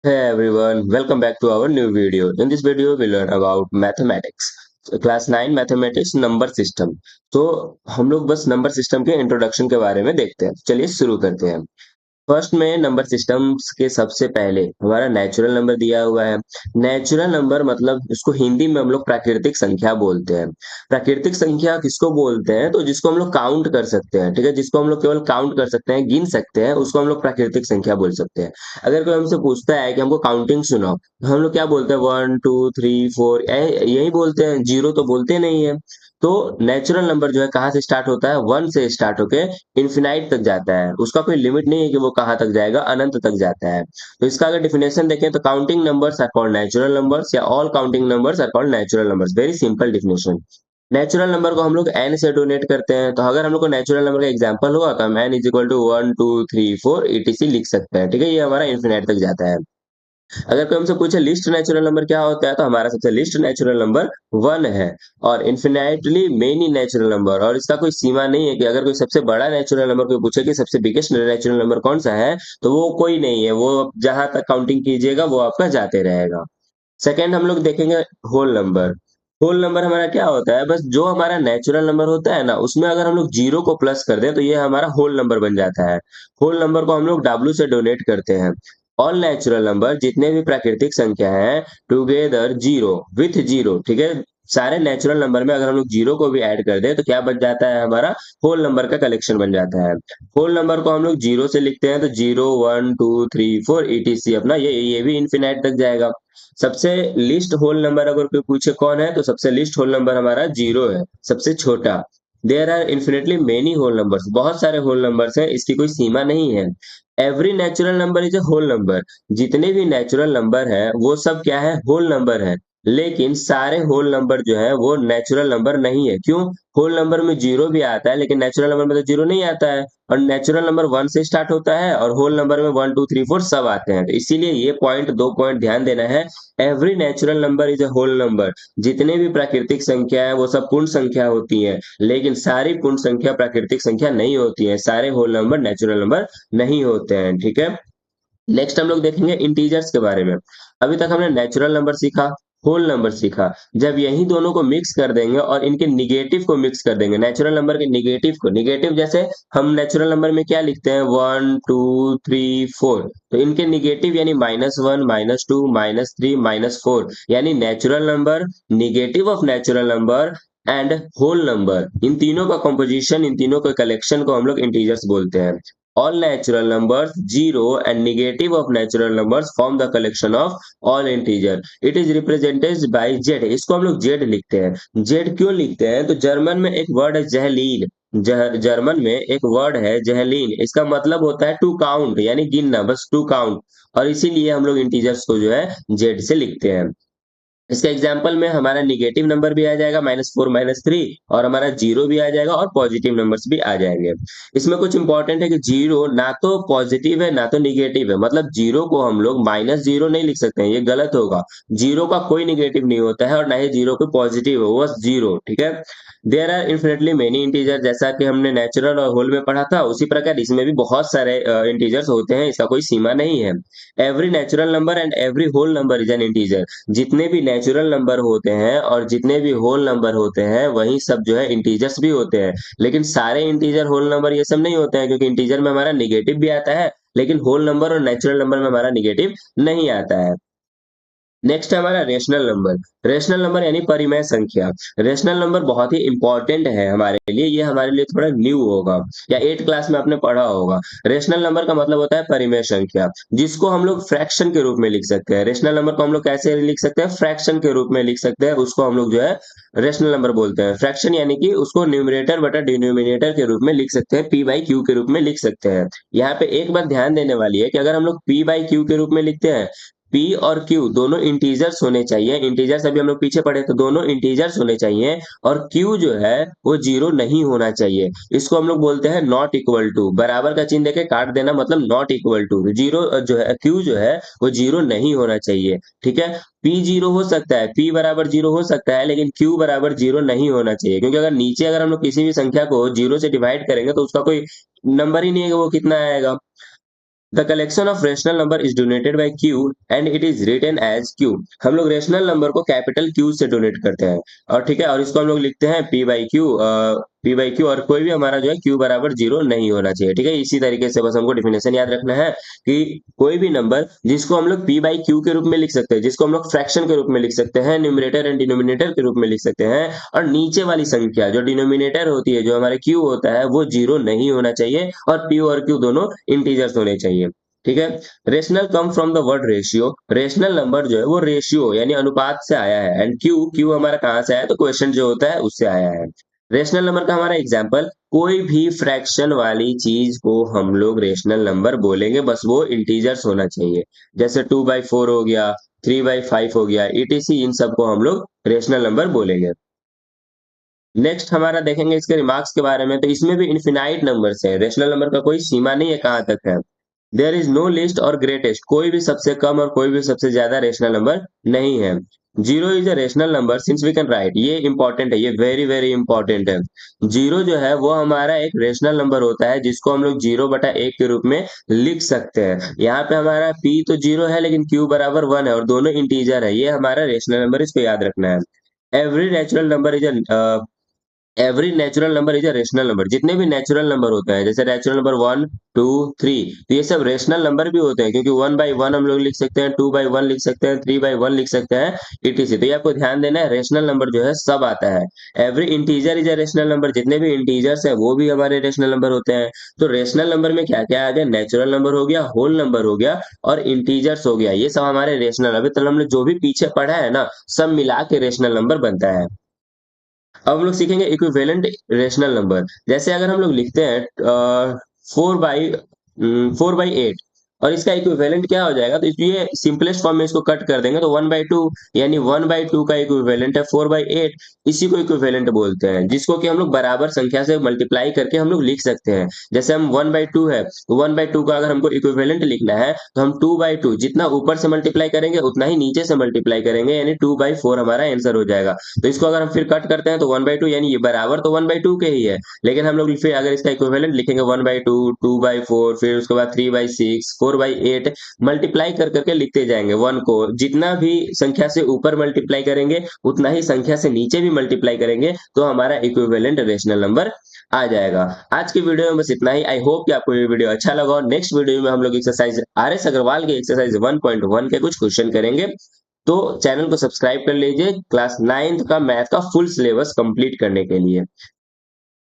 Hey everyone, welcome back to our new video. In this video, we learn about mathematics. Class 9 mathematics number system. तो हम लोग बस number system के introduction के बारे में देखते हैं। चलिए शुरू करते हैं। फर्स्ट में नंबर सिस्टम्स के सबसे पहले हमारा नेचुरल नंबर दिया हुआ है। नेचुरल नंबर मतलब इसको हिंदी में हम लोग प्राकृतिक संख्या बोलते हैं। प्राकृतिक संख्या किसको बोलते हैं? तो जिसको हम लोग काउंट कर सकते हैं, ठीक है, जिसको हम लोग केवल काउंट कर सकते हैं, गिन सकते हैं, उसको हम लोग प्राकृतिक संख्या बोल सकते हैं। अगर कोई हमसे पूछता है कि हमको काउंटिंग सुनाओ, तो हम लोग क्या बोलते हैं? 1 2 3 4 यही बोलते हैं, जीरो तो बोलते नहीं है। तो नेचुरल नंबर जो है कहाँ से स्टार्ट होता है? वन से स्टार्ट होके इन्फिनाइट तक जाता है। उसका कोई लिमिट नहीं है कि वो कहाँ तक जाएगा, अनंत तक जाता है। तो इसका अगर डिफिनेशन देखें तो counting numbers are called natural numbers, या all counting numbers are called natural numbers. Very simple definition. Natural number को हम लोग एन से डोनेट करते हैं। तो अगर हम लोग को नेचुरल नंबर का एग्जांपल होगा तो हम N is equal to 1 2 3 4 etc लिख सकते हैं, ठीक है। ये हमारा इन्फिनाइट तक जाता है। अगर कोई हमसे पूछे लिस्ट नेचुरल नंबर क्या होता है, तो हमारा सबसे लिस्ट नेचुरल नंबर वन है। और इन्फिनाइटली मेनी नेचुरल नंबर, और इसका कोई सीमा नहीं है कि अगर कोई सबसे बड़ा नेचुरल नंबर कोई पूछे कि सबसे बिगेस्ट नेचुरल नंबर कौन सा है, तो वो कोई नहीं है, वो जहां तक काउंटिंग कीजिएगा वो आपका जाते रहेगा। सेकेंड हम लोग देखेंगे होल नंबर। होल नंबर हमारा क्या होता है? बस जो हमारा नेचुरल नंबर होता है ना, उसमें अगर हम लोग जीरो को प्लस कर दें तो ये हमारा होल नंबर बन जाता है। होल नंबर को हम लोग डब्ल्यू से डोनेट करते हैं। ऑल नेचुरल नंबर, जितने भी प्राकृतिक संख्या हैं, टुगेदर जीरो विथ जीरो, ठीक है। सारे नेचुरल नंबर में अगर हम लोग जीरो को भी ऐड कर दें तो क्या बन जाता है? हमारा होल नंबर का कलेक्शन बन जाता है। होल नंबर को हम लोग जीरो से लिखते हैं तो 0 1 2 3 4 etc अपना ये भी इन्फिनाइट तक जाएगा। सबसे लिस्ट होल नंबर अगर कोई पूछे कौन है, तो सबसे लिस्ट होल नंबर हमारा जीरो है, सबसे छोटा। There are infinitely many whole numbers, बहुत सारे होल नंबर्स हैं, इसकी कोई सीमा नहीं है। Every natural number is a whole number. जितने भी नेचुरल नंबर है वो सब क्या है? होल नंबर है। लेकिन सारे होल नंबर जो है वो नेचुरल नंबर नहीं है। क्यों? होल नंबर में जीरो भी आता है, लेकिन नेचुरल नंबर में तो जीरो नहीं आता है। और नेचुरल नंबर वन से स्टार्ट होता है, और होल नंबर में 1 2 3 4 सब आते हैं। तो इसीलिए ये पॉइंट, दो पॉइंट ध्यान देना है। Every natural number is a whole number. जितने भी प्राकृतिक संख्या है वो सब पूर्ण संख्या होती है, लेकिन सारी पूर्ण संख्या प्राकृतिक संख्या नहीं होती है। सारे होल नंबर नेचुरल नंबर नहीं होते हैं, ठीक है। नेक्स्ट हम लोग देखेंगे इंटीजर्स के बारे में। अभी तक हमने नेचुरल नंबर सीखा, होल नंबर सीखा। जब यही दोनों को मिक्स कर देंगे और इनके निगेटिव को मिक्स कर देंगे, नेचुरल नंबर के निगेटिव को, निगेटिव जैसे हम नेचुरल नंबर में क्या लिखते हैं? 1 2 3 4। तो इनके निगेटिव यानी -1 -2 -3 -4, यानी natural number, negative of natural number and whole number, इन तीनों का कॉम्पोजिशन, इन तीनों के कलेक्शन को हम लोग इंटीजर्स बोलते हैं। All natural numbers, zero and negative of natural numbers form the collection of all integer. It is represented by z। इसको हम लोग z लिखते हैं। z क्यों लिखते हैं? तो जर्मन में एक वर्ड है जहलीन। जर्मन में एक वर्ड है जहलीन, इसका मतलब होता है टू काउंट, यानी गिनना, बस टू काउंट। और इसीलिए हम लोग इंटीजर्स को जो है z से लिखते हैं। इसका एग्जाम्पल में हमारा निगेटिव नंबर भी आ जाएगा -4 -3, और हमारा जीरो भी आ जाएगा, और पॉजिटिव नंबर्स भी आ जाएंगे। इसमें कुछ इंपॉर्टेंट है कि जीरो ना तो पॉजिटिव है ना तो निगेटिव है। मतलब जीरो को हम लोग -0 नहीं लिख सकते हैं, ये गलत होगा। जीरो का कोई निगेटिव नहीं होता है, और ना ही जीरो को पॉजिटिव है, बस जीरो, ठीक है। There are infinitely many integer, जैसा कि हमने नेचुरल और होल में पढ़ा था, उसी प्रकार इसमें भी बहुत सारे इंटीजर्स होते हैं, इसका कोई सीमा नहीं है। Every natural number and every whole number is an integer. जितने भी नेचुरल नंबर होते हैं और जितने भी होल नंबर होते हैं, वही सब जो है इंटीजर्स भी होते हैं। लेकिन सारे इंटीजर होल नंबर ये सब नहीं होते हैं, क्योंकि इंटीजर में हमारा निगेटिव भी आता है, लेकिन होल नंबर और नेचुरल नंबर में हमारा निगेटिव नहीं आता है। नेक्स्ट है हमारा रेशनल नंबर। रेशनल नंबर यानी परिमेय संख्या। रेशनल नंबर बहुत ही इंपॉर्टेंट है हमारे लिए, ये हमारे लिए थोड़ा न्यू होगा, या 8 क्लास में आपने पढ़ा होगा। रेशनल नंबर का मतलब होता है परिमेय संख्या, जिसको हम लोग फ्रैक्शन के रूप में लिख सकते हैं। रेशनल नंबर को हम लोग कैसे लिख सकते हैं? फ्रैक्शन के रूप में लिख सकते हैं, उसको हम लोग जो है रेशनल नंबर बोलते हैं। फ्रैक्शन यानी कि उसको न्यूमरेटर बटा डिनोमिनेटर के रूप में लिख सकते हैं, p/q के रूप में लिख सकते हैं। यहाँ पे एक बात ध्यान देने वाली है कि अगर हम लोग p/q के रूप में लिखते हैं, P और Q दोनों इंटीजर्स होने चाहिए। इंटीजर्स अभी हम लोग पीछे पढ़े तो दोनों इंटीजर्स होने चाहिए, और Q जो है वो जीरो नहीं होना चाहिए। इसको हम लोग बोलते हैं नॉट इक्वल टू। बराबर का चिन्ह देके काट देना, मतलब नॉट इक्वल टू। जीरो जो है, Q जो है वो जीरो नहीं होना चाहिए, ठीक है। P जीरो हो सकता है, P बराबर जीरो हो सकता है, लेकिन Q बराबर जीरो नहीं होना चाहिए, क्योंकि अगर नीचे अगर हम लोग किसी भी संख्या को जीरो से डिवाइड करेंगे तो उसका कोई नंबर ही नहीं है कि वो कितना आएगा। The collection of rational number is donated by Q and it is written as Q. हम लोग रेशनल नंबर को कैपिटल क्यू से डोनेट करते हैं, और ठीक है, और इसको हम लोग लिखते हैं पी बाई क्यू, और कोई भी हमारा जो है क्यू बराबर जीरो नहीं होना चाहिए। ठीक है, इसी तरीके से बस हमको डिफिनेशन याद रखना है कि कोई भी नंबर जिसको हम लोग पी बाई क्यू के रूप में लिख सकते हैं, जिसको हम लोग फ्रैक्शन के रूप में लिख सकते हैं, न्यूमरेटर एंड डिनोमिनेटर के रूप में लिख सकते हैं, और नीचे वाली संख्या जो डिनोमिनेटर होती है, जो हमारे क्यू होता है, वो जीरो नहीं होना चाहिए, और पी और क्यू दोनों इंटीजर्स होने चाहिए। ठीक है। Rational come from the word ratio. Rational number जो है वो रेशियो यानी अनुपात से आया है, एंड क्यू क्यू हमारा कहाँ से आया है, तो क्वेश्चन जो होता है उससे आया है। रेशनल नंबर का हमारा एग्जाम्पल, कोई भी फ्रैक्शन वाली चीज को हम लोग रेशनल नंबर बोलेंगे, बस वो इंटीजर्स होना चाहिए। जैसे 2/4 हो गया, 3/5 हो गया, ईटीसी, इन सबको हम लोग रेशनल नंबर बोलेंगे। नेक्स्ट हमारा देखेंगे इसके रिमार्क्स के बारे में, तो इसमें भी इनफिनाइट नंबर्स है, रेशनल नंबर का कोई सीमा नहीं है कहाँ तक है। देयर इज नो लिस्ट और ग्रेटेस्ट, कोई भी सबसे कम और कोई भी सबसे ज्यादा रेशनल नंबर नहीं है। Zero is a rational number since we can write, ये इंपॉर्टेंट है, ये वेरी वेरी इंपॉर्टेंट है। जीरो जो है वो हमारा एक रेशनल नंबर होता है, जिसको हम लोग 0/1 के रूप में लिख सकते हैं। यहाँ पे हमारा p तो जीरो है, लेकिन q बराबर 1 है, और दोनों इंटीजर है, ये हमारा रेशनल नंबर, इसको याद रखना है। Every natural number is every natural number is a rational number, जितने भी नेचुरल नंबर होते हैं, जैसे नेचुरल नंबर 1 2 3, तो ये सब रेशनल नंबर भी होते हैं, क्योंकि 1/1 हम लोग लिख सकते हैं, 2/1 लिख सकते हैं, 3/1 लिख सकते हैं, ईटीसी। तो ये आपको ध्यान देना है, रेशनल नंबर जो है सब आता है। Every integer is a rational number, जितने भी इंटीजर्स है वो भी हमारे रेशनल नंबर होते हैं। तो रेशनल नंबर में क्या क्या आ गया, नेचुरल नंबर हो गया, होल नंबर हो गया, और इंटीजर्स हो गया, ये सब हमारे रेशनल। अभी तक हमने जो भी पीछे पढ़ा है ना, सब मिला के रेशनल नंबर बनता है। अब हम लोग सीखेंगे इक्विवेलेंट रेशनल नंबर। जैसे अगर हम लोग लिखते हैं 4/8, और इसका इक्विवेलेंट क्या हो जाएगा, तो ये सिंपलेस्ट फॉर्म में इसको कट कर देंगे तो 1/2, यानी 1/2 का इक्विवेलेंट है 4/8। इसी को इक्विवेलेंट बोलते हैं, जिसको कि हम लोग बराबर संख्या से मल्टीप्लाई करके हम लोग लिख सकते हैं। जैसे हम 1/2 है, तो 1/2 का अगर हमको इक्विवेलेंट लिखना है, तो हम 2/2 जितना ऊपर से मल्टीप्लाई करेंगे उतना ही नीचे से मल्टीप्लाई करेंगे, यानी 2/4 हमारा आंसर हो जाएगा। तो इसको अगर हम फिर कट करते हैं तो 1/2, यानी ये बराबर तो 1/2 के ही है, लेकिन हम लोग फिर अगर इसका इक्विवेलेंट लिखेंगे 1/2, 2/4, फिर उसके बाद 3/6, 4/8, मल्टीप्लाई कर करके लिखते जाएंगे। वन को जितना भी संख्या से ऊपर मल्टीप्लाई करेंगे, उतना ही संख्या से नीचे भी मल्टीप्लाई करेंगे, तो हमारा इक्विवेलेंट रेशनल नंबर आ जाएगा। आज की वीडियो में बस इतना ही। आई होप कि आपको ये वीडियो अच्छा लगा, और नेक्स्ट वीडियो में हम लोग एक्सरसाइज RS अग्रवाल के एक्सरसाइज 1.1 के कुछ क्वेश्चन करेंगे। तो चैनल को सब्सक्राइब कर लीजिए क्लास 9th का मैथ का फुल सिलेबस कंप्लीट करने के लिए।